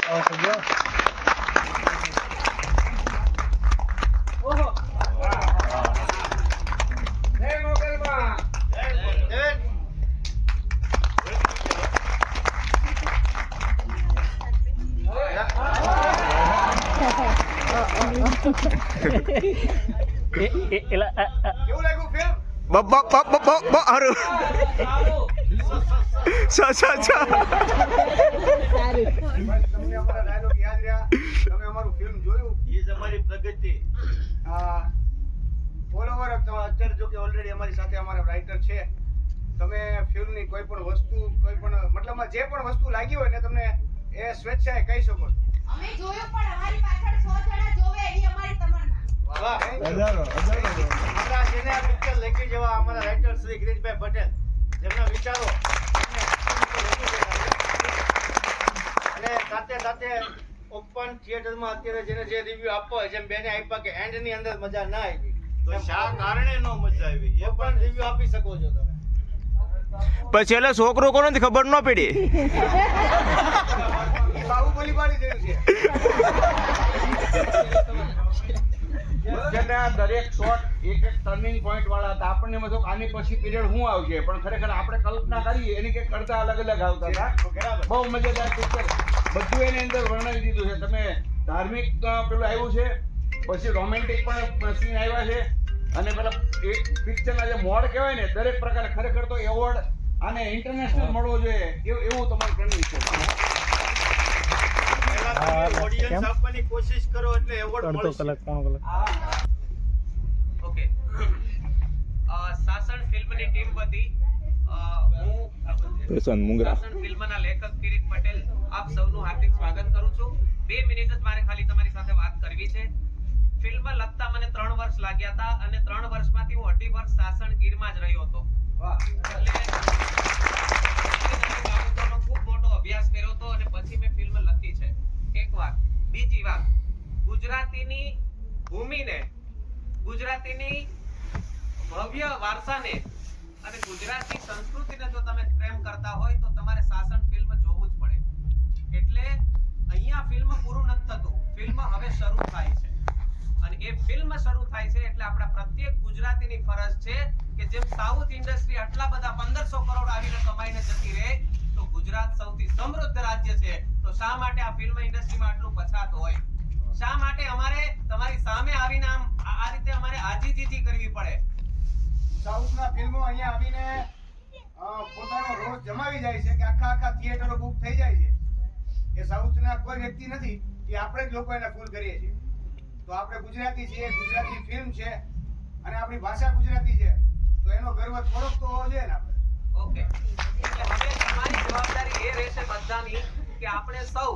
જે પણ વસ્તુ લાગી હોય ને તમને એ સ્વેચ્છાએ કહી શકો છો. અમે જોયું પણ અમારી પાછળ 100 જણા જોવે એવી અમારી તમન્ના. વાહ આપણા જેને આ પિક્ચર લખી જેવા અમારા રાઇટર શ્રી ગિરીશભાઈ પટેલ જેમના વિચારો અને સાથે સાથે ઓપન થિયેટરમાં અત્યારે જેને જે રિવ્યુ આપવો હોય જેમ બેને આપ્યા કે એન્ડ ની અંદર મજા ના આવી તો શા કારણે નો મજા આવી એ પણ રિવ્યુ આપી શકો છો તમે. પછી એટલે છોકરો કોને ખબર ન પડી બાહુબલી પાડી દેવું છે. દરેક શોટ એક ટર્નિંગ પોઈન્ટ વાળા હતા. આપણને મતલબ આની પછી પીરિયડ શું આવશે પણ ખરેખર આપણે કલ્પના કરીએ એની કે કરતા અલગ અલગ આવતા હતા. બહુ મજેદાર પિક્ચર બધું એની અંદર વર્ણવી દીધું છે. તમે ધાર્મિક પેલું આવ્યું છે પછી રોમેન્ટિક પણ સીન આવ્યા છે અને પેલા એક પિક્ચરના જે મોડ કહેવાય ને દરેક પ્રકારે ખરેખર તો એવોર્ડ અને ઇન્ટરનેશનલ મળવો જોઈએ એવું તમારું કહેવું છે. ઓડિયન્સ આપવાની કોશિશ કરો એટલે એવોર્ડ મળશે. ઓકે સાસણ ફિલ્મની ટીમ વતી હું સાસણ ફિલ્મના લેખક કિરીટ પટેલ આપ સૌનું હાર્દિક સ્વાગત કરું છું. 2 મિનિટ જ મારે ખાલી તમારી સાથે વાત કરવી છે. ફિલ્મ લખતા મને 3 વર્ષ લાગ્યા હતા અને 3 વર્ષમાંથી હું 2.5 વર્ષ સાસણ ગીરમાં જ રહ્યો હતો. એટલે ખૂબ મોટો અભ્યાસ કર્યો હતો અને પછી મેં ફિલ્મ લખી છે. એક વાત. બીજી વાત, ગુજરાતીની ભૂમિને, ગુજરાતીની ભવ્ય વારસાને અને ગુજરાતી સંસ્કૃતિને જો તમે પ્રેમ કરતા હોય તો તમારે સાસણ ફિલ્મ જોવું જ પડે. એટલે અહીંયા ફિલ્મ પૂરું નથી થતું, ફિલ્મ હવે શરૂ થાય છે અને એ ફિલ્મ શરૂ થાય છે એટલે આપણા પ્રત્યેક ગુજરાતીની ફરજ છે કે જેમ સાઉથ ઇન્ડસ્ટ્રી આટલા બધા 1500 કરોડ આવીને કમાઈને જતી રહે તો ગુજરાત સૌથી સમૃદ્ધ રાજ્ય છે તો શા માટે આ ફિલ્મ ઇન્ડસ્ટ્રીમાં આટલું પછાત હોય? શા માટે અમારે તમારી સામે આવીને આ રીતે અમારે આજીજી કરવી પડે? સાઉથના ફિલ્મો અહીંયા આવીને પોતાનો રોજ જમાવી જાય છે કે આખા થિયેટરો બુક થઈ જાય છે. એ સાઉથના કોઈ વ્યક્તિ નથી, એ આપણે જ લોકો એને ફૂલ કરીએ છીએ. તો આપણે ગુજરાતી છીએ, ગુજરાતી ફિલ્મ છે અને આપણી ભાષા ગુજરાતી છે તો એનો ગર્વ થોડોક તો હોવો જોઈએ ને આપણે. ઓકે, એટલે હવે તમારી જવાબદારી એ રહેશે બધાની કે આપણે સૌ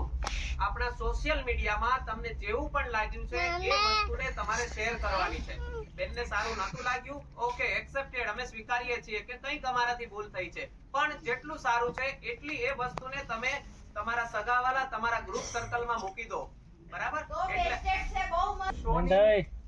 આપણા સોશિયલ મીડિયામાં તમને જેવું પણ લાગ્યું છે એ વસ્તુને તમારે શેર કરવાની છે. બેનને સારું નહોતું લાગ્યું, ઓકે એક્સેપ્ટેડ, અમે સ્વીકારીએ છીએ કે કંઈક અમારાથી ભૂલ થઈ છે, પણ જેટલું સારું છે એટલી એ વસ્તુને તમે તમારા સગાવાલા તમારા ગ્રુપ સર્કલમાં મૂકી દો. બરાબર? તો વેસ્ટેડ છે બહુ મસ્ત.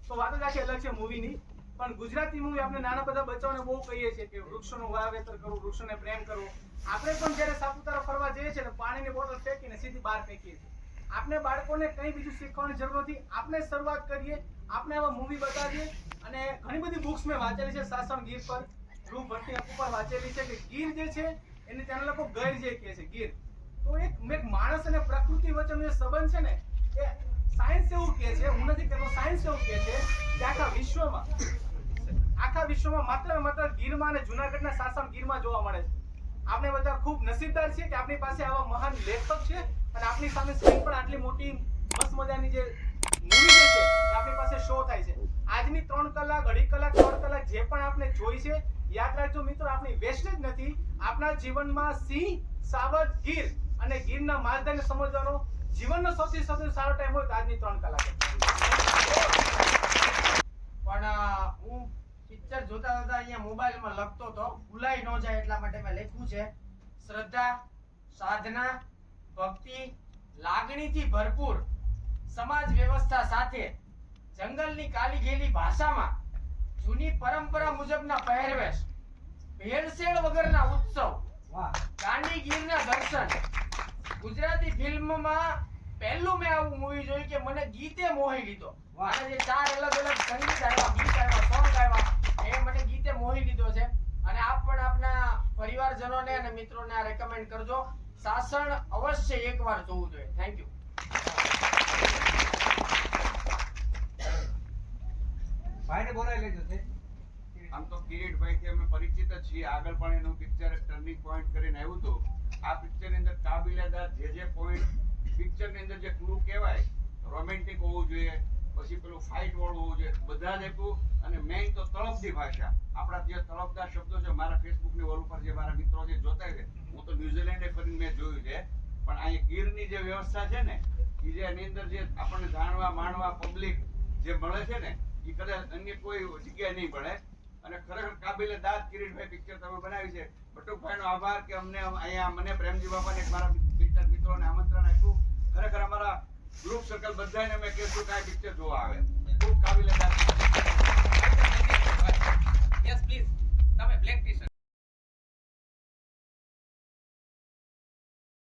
તો વાત જ આખી અલગ છે મૂવીની. પણ ગુજરાતી મૂવી આપણે નાના બધા બચ્ચાઓને બહુ કહીએ છીએ કે વૃક્ષોનું વાવેતર કરો, વૃક્ષોને પ્રેમ કરો. આપણે પણ જ્યારે સાપુતારા ફરવા જઈએ છીએ ને પાણીની બોટલ ફેંકીને સીધી બહાર ફેંકીએ છીએ. આપણે બાળકોને કંઈ બીજું શીખવાની જરૂર નથી, આપણે શરૂઆત કરીએ, આપણે આવા મૂવી બતાવીએ. અને ઘણી બધી બુક્સ મેં વાંચેલી છે સાસણ ગીર પર, ધ્રુવ ભટ્ટી ઉપર વાંચેલી છે કે ગીર જે છે એને ત્યાં લોકો ગૈર જે કહે છે ગીર. તો એક માણસ અને પ્રકૃતિ વચ્ચેનો જે સંબંધ છે ને એ સાયન્સ એવું કહે છે, હું નથી કહેતો, સાયન્સ એવું કહે છે કે આખા વિશ્વમાં માત્ર ગીરમાં અને જૂનાગઢના સાસણ ગીરમાં જોવા મળે છે. આપણે બધા ખૂબ નસીબદાર છીએ કે આપણી પાસે આવા મહાન લેખક છે અને આપણી સામે સ્ક્રીન પર આટલી મોટી મસ્ત મજાની જે મૂવી છે એ આપણી પાસે શો થાય છે. આજની 3 કલાક, 2.5 કલાક, 4 કલાક જે પણ આપણે જોઈ છે, યાદ રાખજો મિત્રો, આપણી વેસ્ટેજ નથી. આપણા જીવનમાં સિંહ, સાવજ, ગીર અને ગીરના માલધારીને સમજવાનો જીવનનો સૌથી સારો ટાઈમ હોય તો આજની 3 કલાક. પણ હું પિક્ચર જોતા અહીંયા મોબાઈલમાં લખતો હતો, ભૂલાઈ ન જાય એટલા માટે મેં લખ્યું છે શ્રદ્ધા, સાધના, ભક્તિ, લાગણીથી ભરપૂર સમાજ વ્યવસ્થા સાથે જંગલની કાલી ગેલી ભાષામાં જૂની પરંપરા મુજબના પહેરવેશ, ભેળસેળ વગરના ઉત્સવ, ગાંડી ગીરના દર્શન. ગુજરાતી ફિલ્મમાં પહેલું મેં આવું મૂવી જોયું કે મને ગીતે મોહી લીધો. અને જે 4 અલગ અલગ સંગીત આવ્યા, ગીત આવ્યા, સોંગ આવ્યા, એ મને ગીતે મોહી લીધો છે. અને આપ પણ આપના પરિવારજનોને અને મિત્રોને આ રેકમેન્ડ કરજો. સાસણ અવશ્ય એકવાર જોવું જોઈએ. Thank you. ભાઈને બોલાવી લેજો છે. આમ તો કિરીટભાઈથી અમે પરિચિત જ છીએ. આગળ પણ એનું પિક્ચર ટર્નિંગ પોઈન્ટ કરીને આવ્યું હતું. આ પિક્ચરની અંદર કાબિલેદાર જે પોઈન્ટ પિક્ચરની અંદર જે ક્લુ કહેવાય, રોમેન્ટિક હોવું જોઈએ, પછી પેલું ફાઇટ વાળું હોવું જોઈએ, બધા જ આપ્યું. અને મેઇન તો તળપદી ભાષા. આપણા જે તળપદાર શબ્દો છે, મારા ફેસબુકની વોલ ઉપર જે મારા મિત્રો જે જોતા છે, હું તો ન્યુઝીલેન્ડે ફરીને મેં જોયું છે, પણ અહીંયા ગીરની જે વ્યવસ્થા છે ને, એ જે એની અંદર જે આપણને જાણવા માણવા પબ્લિક જે મળે છે ને, એ કદાચ અન્ય કોઈ જગ્યાએ નહીં મળે. અને ખરેખર કાબિલે દાદ કિરીટભાઈ પિક્ચર તમે બનાવી છે. બટુકભાઈનો આભાર કે અમને અહીંયા મને પ્રેમજી બાપાને મારા પિક્ચર મિત્રોને આમંત્રણ આપ્યું. ખરેખર અમારા ગ્રુપ સર્કલ બધાને મેં કહેશું કે આ પિક્ચર જોવા આવે. ખૂબ કાબિલે દાદ. યસ પ્લીઝ, તમે બ્લેક ટી-શર્ટ